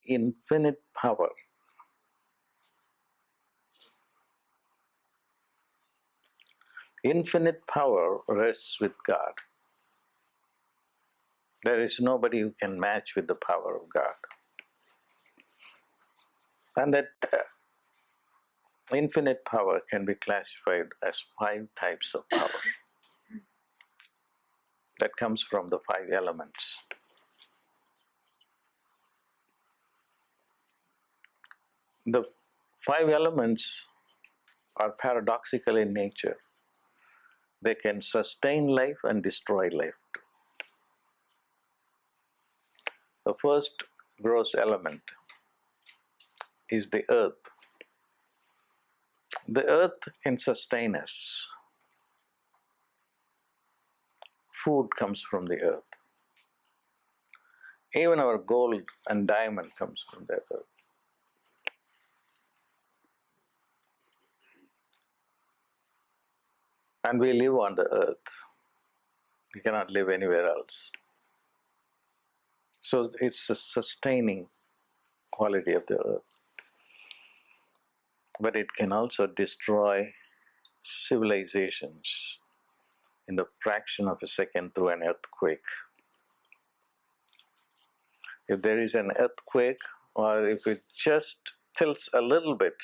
infinite power. Infinite power rests with God. There is nobody who can match with the power of God. And that infinite power can be classified as 5 types of power. That comes from the 5 elements. The 5 elements are paradoxical in nature. They can sustain life and destroy life too. The first gross element is the earth. The earth can sustain us. Food comes from the earth. Even our gold and diamond comes from the earth. And we live on the earth. We cannot live anywhere else. So it's a sustaining quality of the earth. But it can also destroy civilizations in the fraction of a second through an earthquake. If there is an earthquake, or if it just tilts a little bit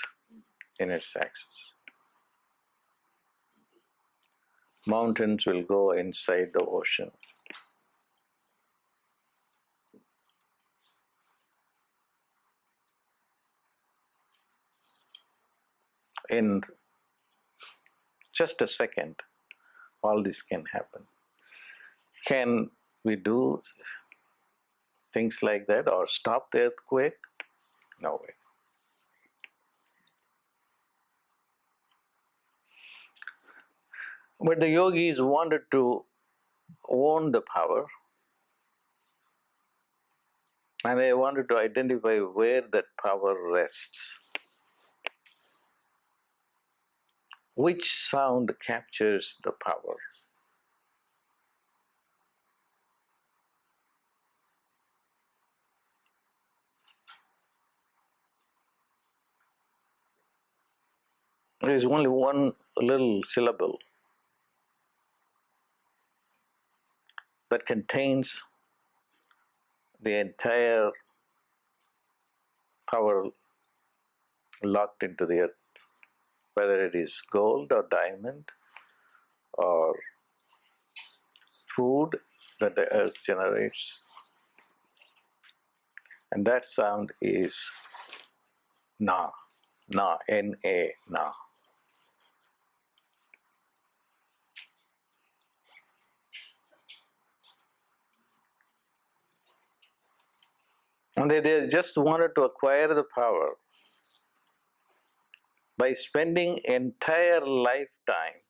in its axis, mountains will go inside the ocean. In just a second, all this can happen. Can we do things like that or stop the earthquake? No way. But the yogis wanted to own the power, and they wanted to identify where that power rests. Which sound captures the power? There is only one little syllable that contains the entire power locked into the earth, whether it is gold or diamond or food that the earth generates. And that sound is Na, Na, N-A, Na. And they just wanted to acquire the power by spending entire lifetime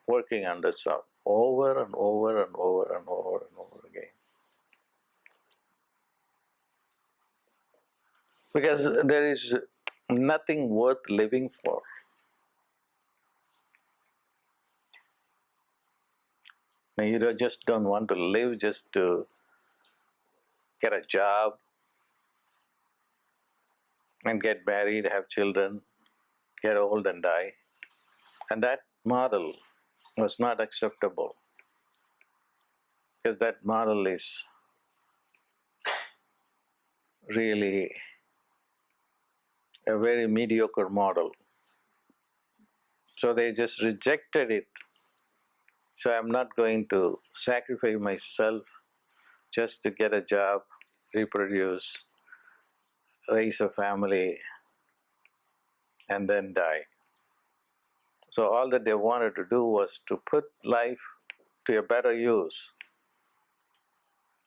working on the sound, over and over and over and over and over again. Because there is nothing worth living for. Now you just don't want to live just to get a job and get married, have children, get old and die. And that model was not acceptable, because that model is really a very mediocre model. So they just rejected it. So I'm not going to sacrifice myself just to get a job, reproduce, raise a family, and then die. So all that they wanted to do was to put life to a better use.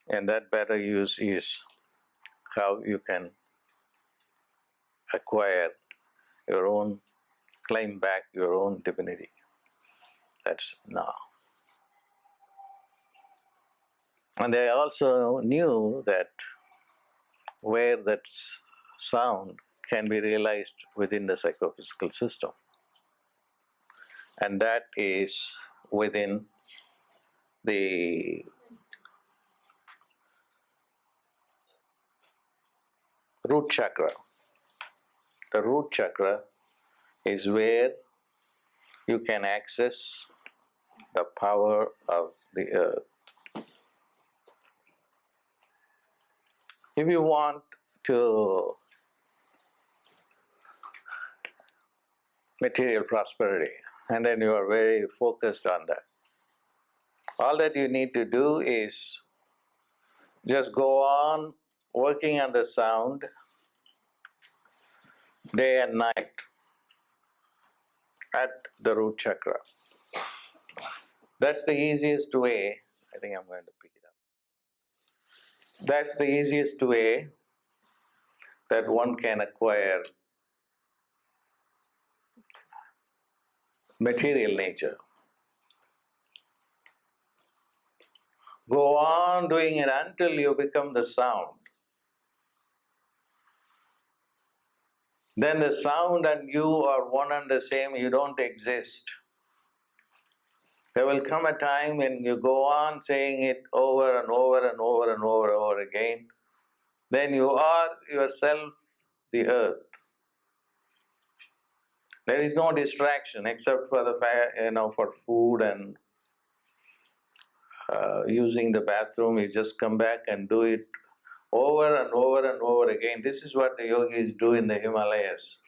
And that better use is how you can acquire your own, claim back your own divinity. That's now. And they also knew that where that sound can be realized within the psychophysical system. And that is within the root chakra. The root chakra is where you can access the power of the earth. If you want to material prosperity, and then you are very focused on that, all that you need to do is just go on working on the sound day and night at the root chakra. That's the easiest way. I think I'm going to pick it up. That's the easiest way that one can acquire material nature. Go on doing it until you become the sound. Then the sound and you are one and the same, you don't exist. There will come a time when you go on saying it over and over and over and over again, then you are yourself the earth. There is no distraction except for for food and using the bathroom. You just come back and do it over and over and over again. This is what the yogis do in the Himalayas.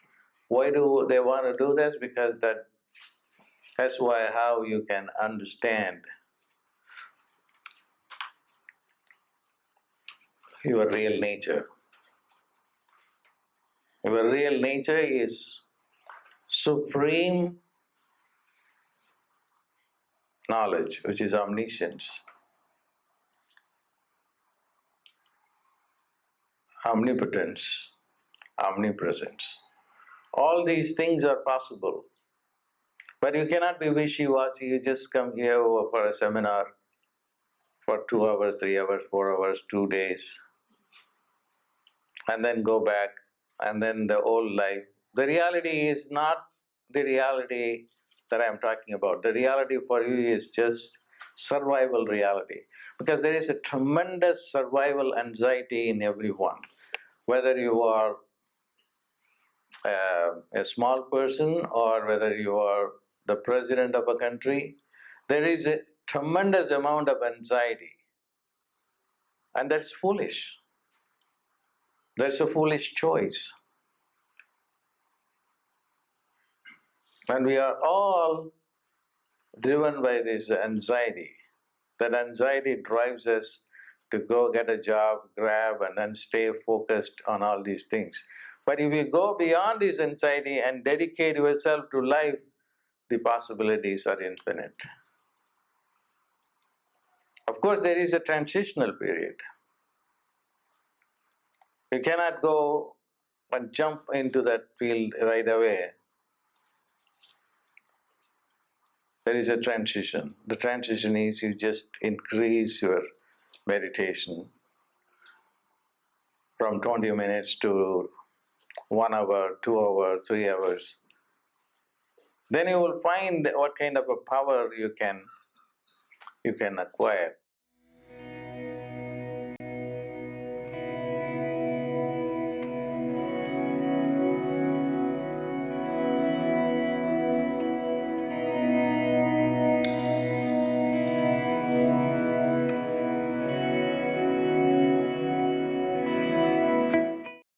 Why do they want to do this? Because that's how you can understand your real nature. Your real nature is supreme knowledge, which is omniscience, omnipotence, omnipresence. All these things are possible. But you cannot be wishy-washy. You just come here for a seminar for 2 hours, 3 hours, 4 hours, 2 days, and then go back, and then the old life. The reality is not the reality that I'm talking about. The reality for you is just survival reality, because there is a tremendous survival anxiety in everyone. Whether you are a small person or whether you are the president of a country, there is a tremendous amount of anxiety, and that's foolish. That's a foolish choice. And we are all driven by this anxiety. That anxiety drives us to go get a job, grab, and then stay focused on all these things. But if you go beyond this anxiety and dedicate yourself to life, the possibilities are infinite. Of course, there is a transitional period. You cannot go and jump into that field right away. There is a transition. The transition is you just increase your meditation from 20 minutes to 1 hour, 2 hours, 3 hours. Then you will find what kind of a power you can acquire.